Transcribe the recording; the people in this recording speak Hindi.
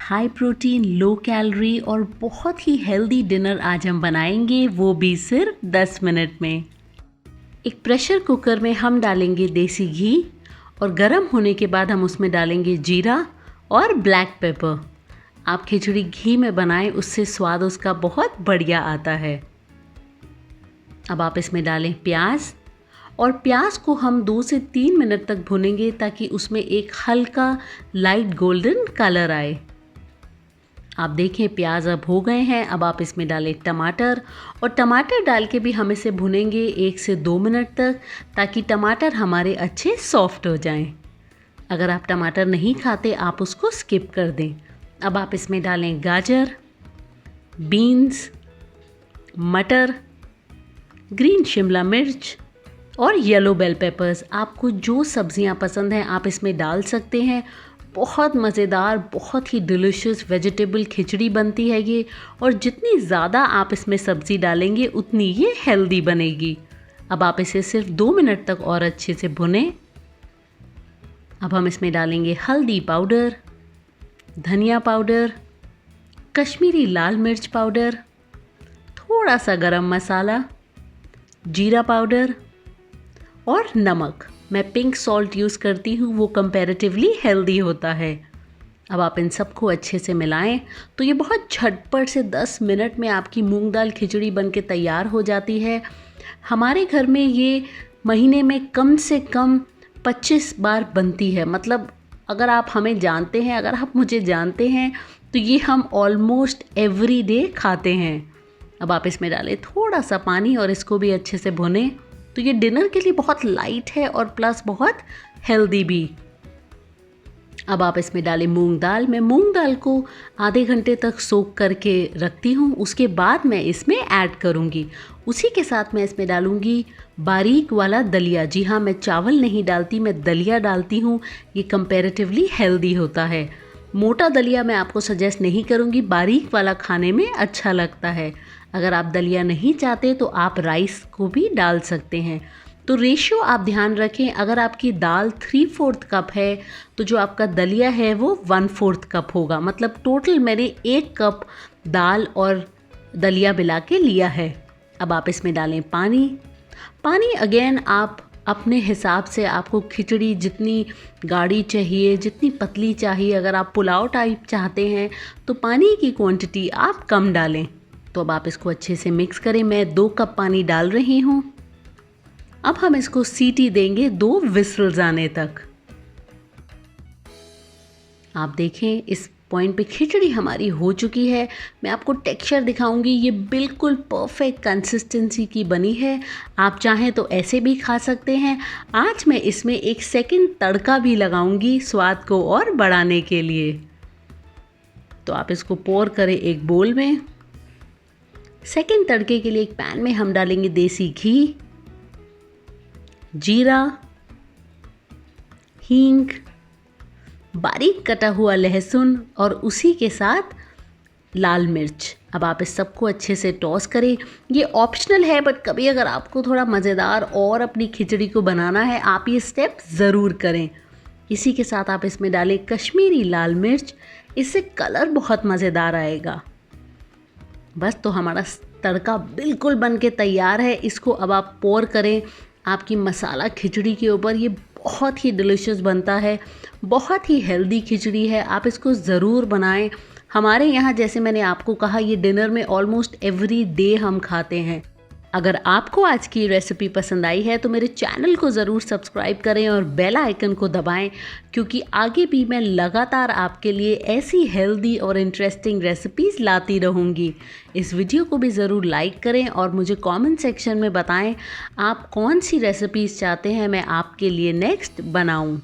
हाई प्रोटीन, लो कैलोरी और बहुत ही हेल्दी डिनर आज हम बनाएंगे, वो भी सिर्फ 10 मिनट में। एक प्रेशर कुकर में हम डालेंगे देसी घी और गर्म होने के बाद हम उसमें डालेंगे जीरा और ब्लैक पेपर। आप खिचड़ी घी में बनाएं, उससे स्वाद उसका बहुत बढ़िया आता है। अब आप इसमें डालें प्याज और प्याज को हम 2 से 3 मिनट तक भूनेंगे ताकि उसमें एक हल्का लाइट गोल्डन कलर आए। आप देखें प्याज अब हो गए हैं। अब आप इसमें डालें टमाटर और टमाटर डाल के भी हम इसे भूनेंगे 1 से 2 मिनट तक ताकि टमाटर हमारे अच्छे सॉफ्ट हो जाएं। अगर आप टमाटर नहीं खाते आप उसको स्किप कर दें। अब आप इसमें डालें गाजर, बीन्स, मटर, ग्रीन शिमला मिर्च और येलो बेल पेपर्स। आपको जो सब्जियां पसंद हैं आप इसमें डाल सकते हैं। बहुत मज़ेदार, बहुत ही डिलीशियस वेजिटेबल खिचड़ी बनती है ये, और जितनी ज़्यादा आप इसमें सब्ज़ी डालेंगे उतनी ये हेल्दी बनेगी। अब आप इसे सिर्फ 2 मिनट तक और अच्छे से भुनें। अब हम इसमें डालेंगे हल्दी पाउडर, धनिया पाउडर, कश्मीरी लाल मिर्च पाउडर, थोड़ा सा गरम मसाला, जीरा पाउडर और नमक। मैं पिंक सॉल्ट यूज़ करती हूँ, वो कंपैरेटिवली हेल्दी होता है। अब आप इन सबको अच्छे से मिलाएं तो ये बहुत झटपट से 10 मिनट में आपकी मूंग दाल खिचड़ी बनके तैयार हो जाती है। हमारे घर में ये महीने में कम से कम 25 बार बनती है। मतलब अगर आप हमें जानते हैं, अगर आप मुझे जानते हैं तो ये हम ऑलमोस्ट एवरी डे खाते हैं। अब आप इसमें डालें थोड़ा सा पानी और इसको भी अच्छे से भुनें। तो ये डिनर के लिए बहुत लाइट है और प्लस बहुत हेल्दी भी। अब आप इसमें डालें मूंग दाल। मैं मूंग दाल को आधे घंटे तक सोक करके रखती हूँ, उसके बाद मैं इसमें ऐड करूँगी। उसी के साथ मैं इसमें डालूँगी बारीक वाला दलिया। जी हाँ, मैं चावल नहीं डालती, मैं दलिया डालती हूँ। ये कंपैरेटिवली हेल्दी होता है। मोटा दलिया मैं आपको सजेस्ट नहीं करूँगी, बारीक वाला खाने में अच्छा लगता है। अगर आप दलिया नहीं चाहते तो आप राइस को भी डाल सकते हैं। तो रेशियो आप ध्यान रखें। अगर आपकी दाल 3/4 कप है तो जो आपका दलिया है वो 1/4 कप होगा। मतलब टोटल मैंने 1 कप दाल और दलिया मिला के लिया है। अब आप इसमें डालें पानी। पानी अगेन आप अपने हिसाब से, आपको खिचड़ी जितनी गाढ़ी चाहिए, जितनी पतली चाहिए, अगर आप पुलाव टाइप चाहते हैं तो पानी की क्वांटिटी आप कम डालें। तो अब आप इसको अच्छे से मिक्स करें। मैं 2 कप पानी डाल रही हूँ। अब हम इसको सीटी देंगे 2 विसल्स आने तक। आप देखें इस पॉइंट पे खिचड़ी हमारी हो चुकी है। मैं आपको टेक्सचर दिखाऊंगी। ये बिल्कुल परफेक्ट कंसिस्टेंसी की बनी है। आप चाहें तो ऐसे भी खा सकते हैं। आज मैं इसमें एक सेकंड तड़का भी लगाऊंगी स्वाद को और बढ़ाने के लिए। तो आप इसको पोर करें एक बोल में। सेकंड तड़के के लिए एक पैन में हम डालेंगे देसी घी, जीरा, हींग, बारीक कटा हुआ लहसुन और उसी के साथ लाल मिर्च। अब आप इस सबको अच्छे से टॉस करें। ये ऑप्शनल है, बट कभी अगर आपको थोड़ा मज़ेदार और अपनी खिचड़ी को बनाना है आप ये स्टेप ज़रूर करें। इसी के साथ आप इसमें डालें कश्मीरी लाल मिर्च। इससे कलर बहुत मज़ेदार आएगा। बस, तो हमारा तड़का बिल्कुल बन के तैयार है। इसको अब आप पोर करें आपकी मसाला खिचड़ी के ऊपर। ये बहुत ही डिलीशियस बनता है, बहुत ही हेल्दी खिचड़ी है। आप इसको ज़रूर बनाएं। हमारे यहाँ, जैसे मैंने आपको कहा, ये डिनर में ऑलमोस्ट एवरी डे हम खाते हैं। अगर आपको आज की रेसिपी पसंद आई है तो मेरे चैनल को ज़रूर सब्सक्राइब करें और बेल आइकन को दबाएं, क्योंकि आगे भी मैं लगातार आपके लिए ऐसी हेल्दी और इंटरेस्टिंग रेसिपीज़ लाती रहूँगी। इस वीडियो को भी ज़रूर लाइक करें और मुझे कमेंट सेक्शन में बताएं आप कौन सी रेसिपीज़ चाहते हैं मैं आपके लिए नेक्स्ट बनाऊँ।